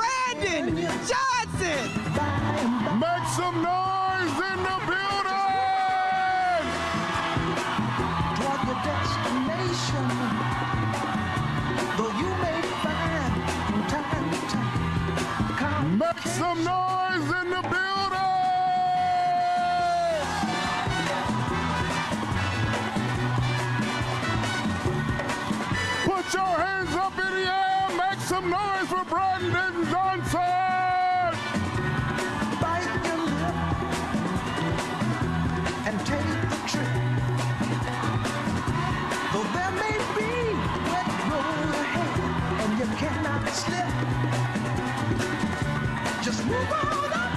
Brandon Johnson. Make some noise in the building. Toward your destination, though you may find from time to time. Make some noise in the building. Put your hands up in the air. Make some noise for Brandon Johnson. Bite your lip and take the trip. Though there may be wet road ahead and you cannot slip, just move on up.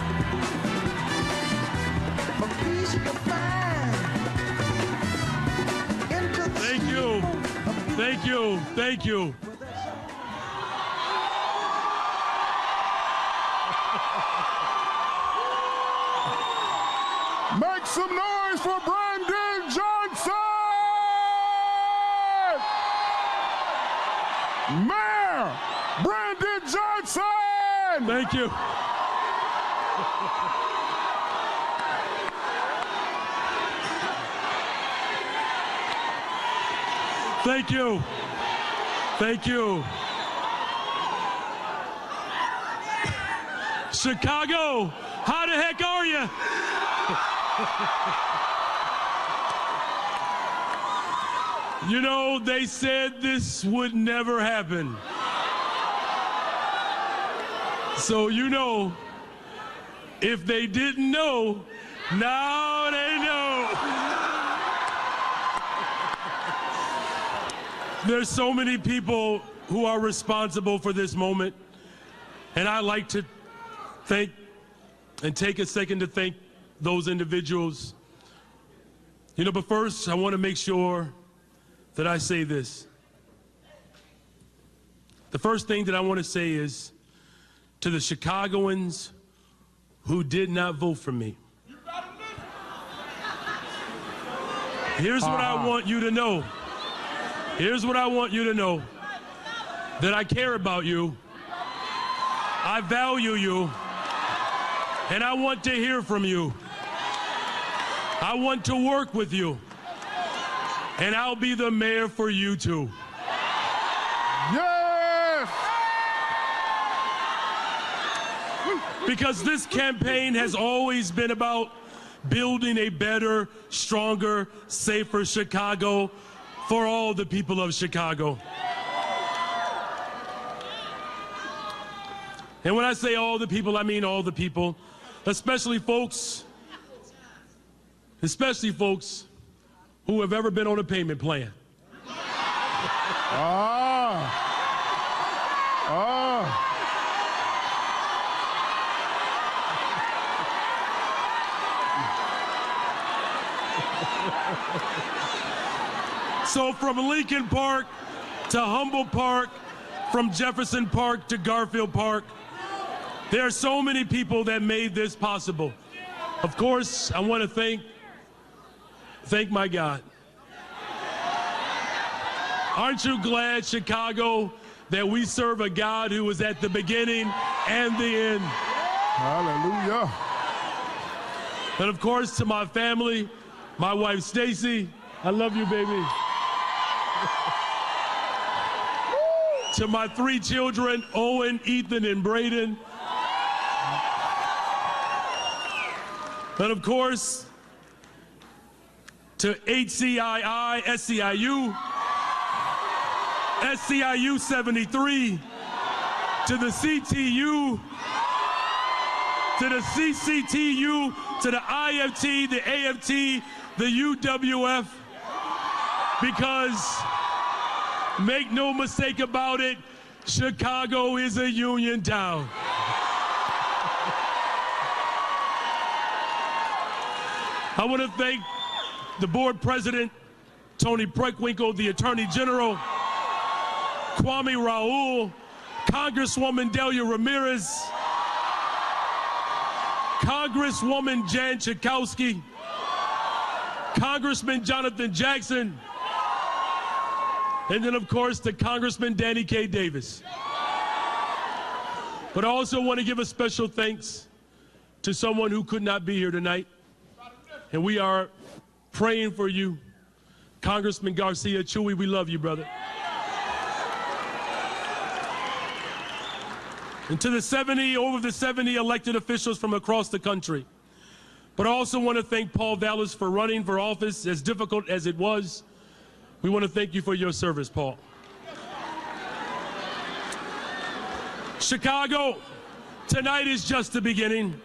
For peace you'll find. Into the Thank you. Thank you. Thank you. Make some noise for Brandon Johnson! Mayor Brandon Johnson! Thank you. Thank you. Thank you. Chicago, how the heck are you? You know, they said this would never happen. So, you know, if they didn't know, now they know. There's so many people who are responsible for this moment, and I'd like to thank and take a second to thank those individuals. You know, but first, I want to make sure that I say this. The first thing that I want to say is to the Chicagoans who did not vote for me. Here's what I want you to know. Here's what I want you to know. That I care about you. I value you. And I want to hear from you. I want to work with you. And I'll be the mayor for you too. Yes! Because this campaign has always been about building a better, stronger, safer Chicago for all the people of Chicago. And when I say all the people, I mean all the people, especially folks who have ever been on a payment plan. So from Lincoln Park to Humboldt Park, from Jefferson Park to Garfield Park, there are so many people that made this possible. Of course, I want to thank my God. Aren't you glad, Chicago, that we serve a God who was at the beginning and the end? Hallelujah. And of course, to my family, my wife, Stacy, I love you, baby. To my 3 children, Owen, Ethan, and Braden. And of course, to HCII, SCIU, SCIU 73, to the CTU, to the CCTU, to the IFT, the AFT, the UWF, because make no mistake about it, Chicago is a union town. I want to thank the board president, Tony Preckwinkle, the Attorney General, Kwame Raoul, Congresswoman Delia Ramirez, Congresswoman Jan Schakowsky, Congressman Jonathan Jackson, and then, of course, the Congressman Danny K. Davis. But I also want to give a special thanks to someone who could not be here tonight. And we are praying for you. Congressman Garcia Chewy, we love you, brother. And to the over the 70 elected officials from across the country. But I also want to thank Paul Vallis for running for office, as difficult as it was. We want to thank you for your service, Paul. Chicago, tonight is just the beginning.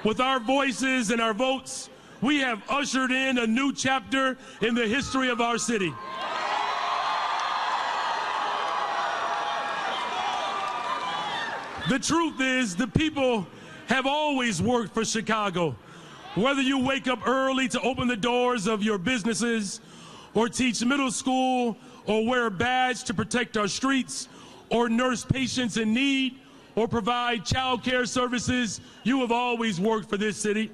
With our voices and our votes, we have ushered in a new chapter in the history of our city. The truth is, the people have always worked for Chicago. Whether you wake up early to open the doors of your businesses, or teach middle school, or wear a badge to protect our streets, or nurse patients in need, or provide child care services, you have always worked for this city.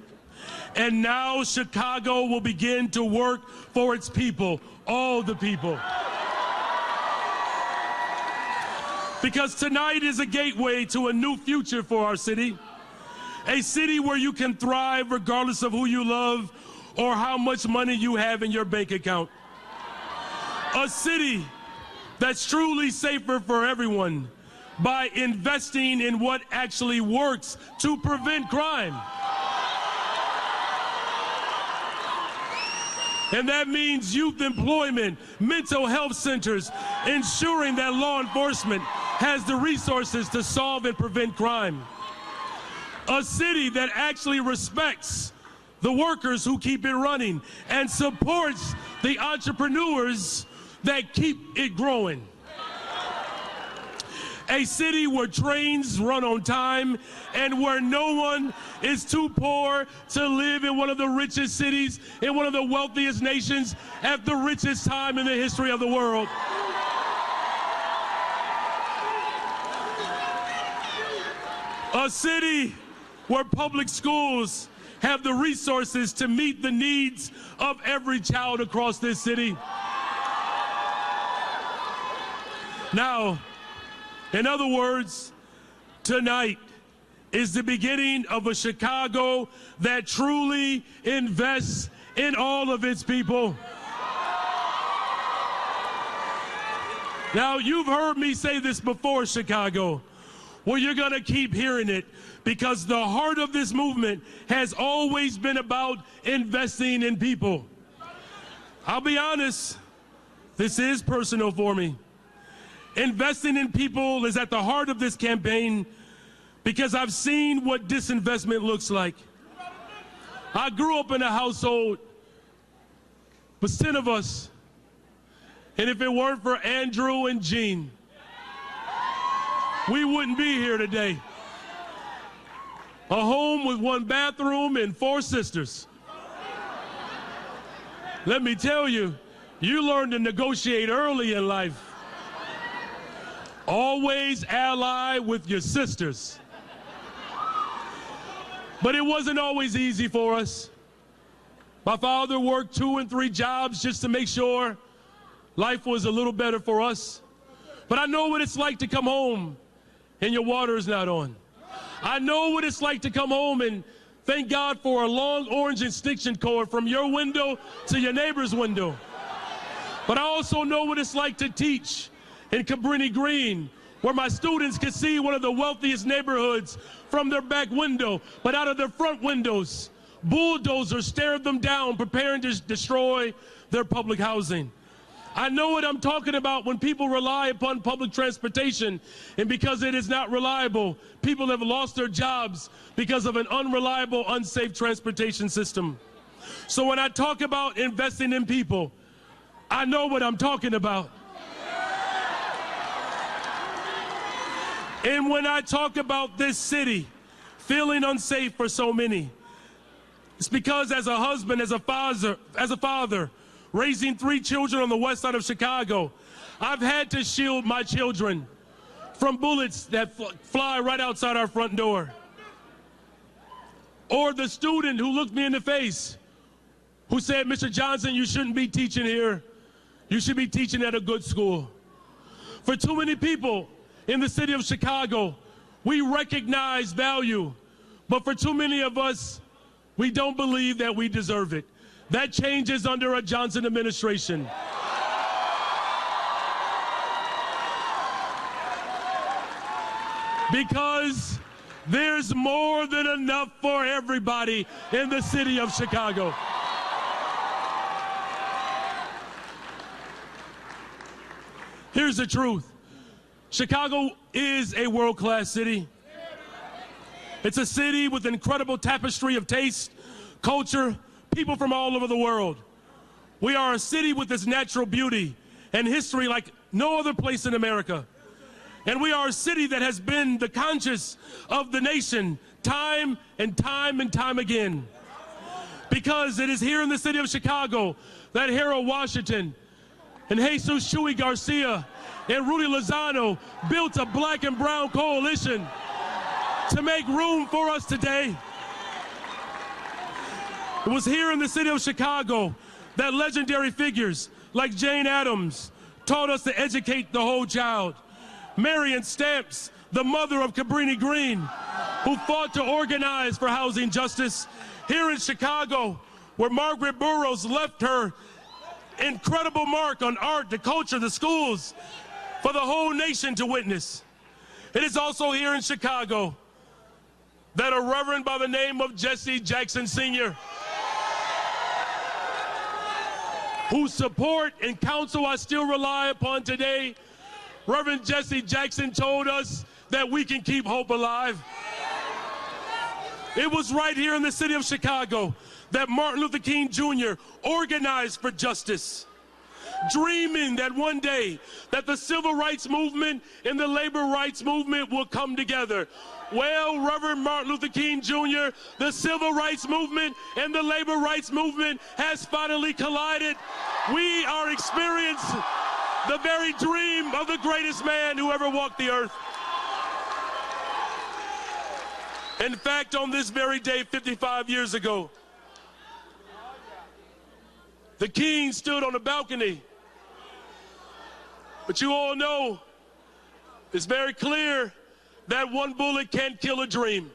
And now Chicago will begin to work for its people, all the people. Because tonight is a gateway to a new future for our city. A city where you can thrive regardless of who you love or how much money you have in your bank account. A city that's truly safer for everyone by investing in what actually works to prevent crime. And that means youth employment, mental health centers, ensuring that law enforcement has the resources to solve and prevent crime. A city that actually respects the workers who keep it running and supports the entrepreneurs that keep it growing. A city where trains run on time and where no one is too poor to live in one of the richest cities, in one of the wealthiest nations, at the richest time in the history of the world. A city where public schools have the resources to meet the needs of every child across this city. Now, in other words, tonight is the beginning of a Chicago that truly invests in all of its people. Now, you've heard me say this before, Chicago. Well, you're going to keep hearing it because the heart of this movement has always been about investing in people. I'll be honest, this is personal for me. Investing in people is at the heart of this campaign because I've seen what disinvestment looks like. I grew up in a household with 10 of us, and if it weren't for Andrew and Jean, we wouldn't be here today. A home with 1 bathroom and 4 sisters. Let me tell you, you learn to negotiate early in life. Always ally with your sisters. But it wasn't always easy for us. My father worked 2 and 3 jobs just to make sure life was a little better for us. But I know what it's like to come home and your water is not on. I know what it's like to come home and thank God for a long orange extension cord from your window to your neighbor's window. But I also know what it's like to teach in Cabrini Green, where my students could see one of the wealthiest neighborhoods from their back window, but out of their front windows, bulldozers stared them down, preparing to destroy their public housing. I know what I'm talking about when people rely upon public transportation, and because it is not reliable, people have lost their jobs because of an unreliable, unsafe transportation system. So when I talk about investing in people, I know what I'm talking about. And when I talk about this city feeling unsafe for so many, it's because as a husband, as a father, raising 3 children on the west side of Chicago, I've had to shield my children from bullets that fly right outside our front door. Or the student who looked me in the face, who said, Mr. Johnson, you shouldn't be teaching here. You should be teaching at a good school. For too many people in the city of Chicago We recognize value, but for too many of us, we don't believe that we deserve it. That changes under a Johnson administration. Because there's more than enough for everybody in the city of Chicago. Here's the truth. Chicago is a world-class city. It's a city with an incredible tapestry of taste, culture, people from all over the world. We are a city with this natural beauty and history like no other place in America. And we are a city that has been the conscience of the nation time and time and time again. Because it is here in the city of Chicago that Harold Washington and Jesus Chuy Garcia and Rudy Lozano built a black and brown coalition to make room for us today. It was here in the city of Chicago that legendary figures like Jane Addams taught us to educate the whole child. Marion Stamps, the mother of Cabrini Green, who fought to organize for housing justice. Here in Chicago, where Margaret Burroughs left her incredible mark on art, the culture, the schools, for the whole nation to witness. It is also here in Chicago that a reverend by the name of Jesse Jackson Sr., whose support and counsel I still rely upon today, Reverend Jesse Jackson told us that we can keep hope alive. It was right here in the city of Chicago that Martin Luther King Jr. organized for justice, dreaming that one day that the civil rights movement and the labor rights movement will come together. Well, Reverend Martin Luther King Jr., the civil rights movement and the labor rights movement has finally collided. We are experiencing the very dream of the greatest man who ever walked the earth. In fact, on this very day, 55 years ago, the king stood on a balcony. But you all know, it's very clear that one bullet can't kill a dream.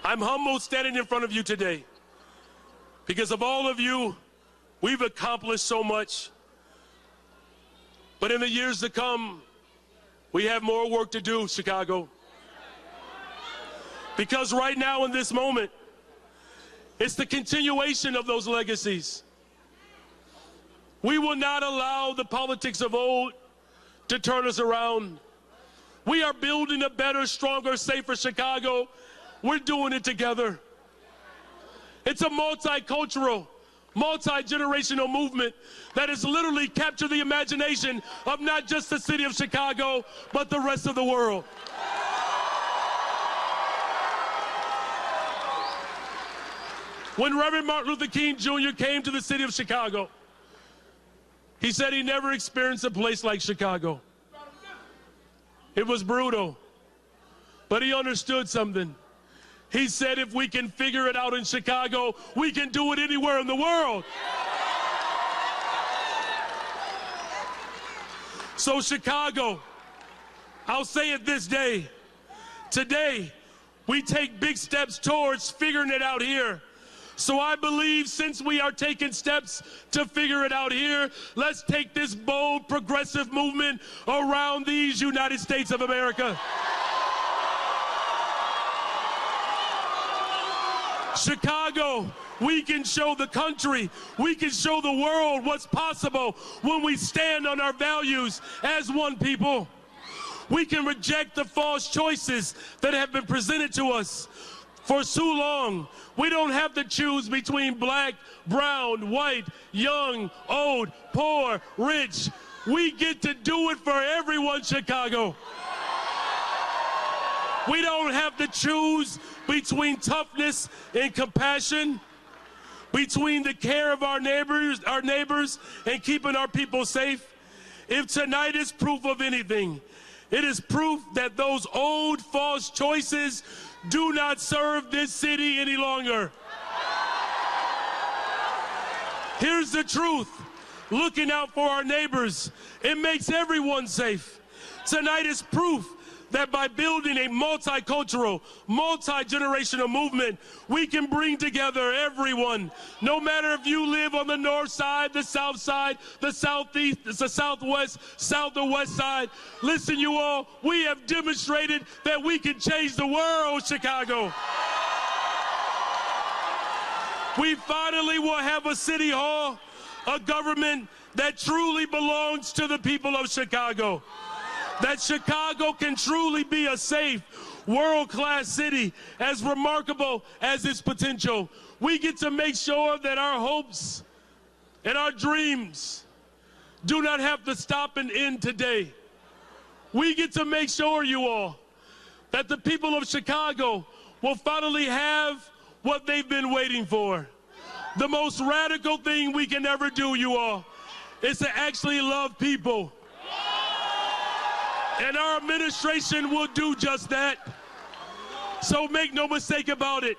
I'm humbled standing in front of you today. Because of all of you, we've accomplished so much. But in the years to come, we have more work to do, Chicago. Because right now in this moment, it's the continuation of those legacies. We will not allow the politics of old to turn us around. We are building a better, stronger, safer Chicago. We're doing it together. It's a multicultural, multi-generational movement that has literally captured the imagination of not just the city of Chicago, but the rest of the world. When Reverend Martin Luther King Jr. came to the city of Chicago, he said he never experienced a place like Chicago. It was brutal, but he understood something. He said if we can figure it out in Chicago, we can do it anywhere in the world. So Chicago, I'll say it this day. Today, we take big steps towards figuring it out here. So I believe since we are taking steps to figure it out here, let's take this bold, progressive movement around these United States of America. Chicago, we can show the country, we can show the world what's possible when we stand on our values as one people. We can reject the false choices that have been presented to us for so long. We don't have to choose between black, brown, white, young, old, poor, rich. We get to do it for everyone, Chicago. We don't have to choose between toughness and compassion, between the care of our neighbors and keeping our people safe. If tonight is proof of anything, it is proof that those old false choices do not serve this city any longer. Here's the truth. looking out for our neighbors. It makes everyone safe. Tonight is proof that by building a multicultural, multi-generational movement, we can bring together everyone. No matter if you live on the north side, the south side, the southeast, the southwest, south or west side. Listen, you all, we have demonstrated that we can change the world, Chicago. We finally will have a city hall, a government that truly belongs to the people of Chicago. That Chicago can truly be a safe, world-class city, as remarkable as its potential. We get to make sure that our hopes and our dreams do not have to stop and end today. We get to make sure, you all, that the people of Chicago will finally have what they've been waiting for. The most radical thing we can ever do, you all, is to actually love people. And our administration will do just that. So make no mistake about it.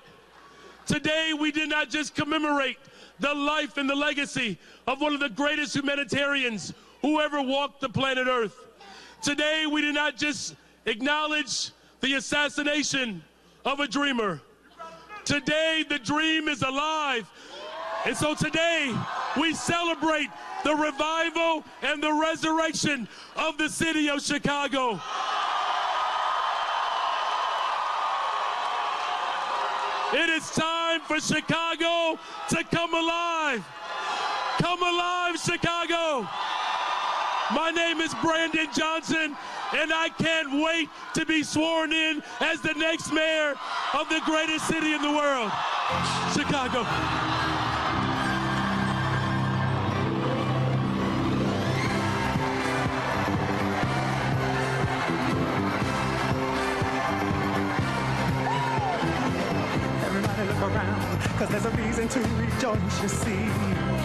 Today, we did not just commemorate the life and the legacy of one of the greatest humanitarians who ever walked the planet Earth. Today, we did not just acknowledge the assassination of a dreamer. Today, the dream is alive. And so today, we celebrate the revival and the resurrection of the city of Chicago. It is time for Chicago to come alive. Come alive, Chicago. My name is Brandon Johnson, and I can't wait to be sworn in as the next mayor of the greatest city in the world, Chicago. Everybody look around, 'cause there's a reason to rejoice, you see.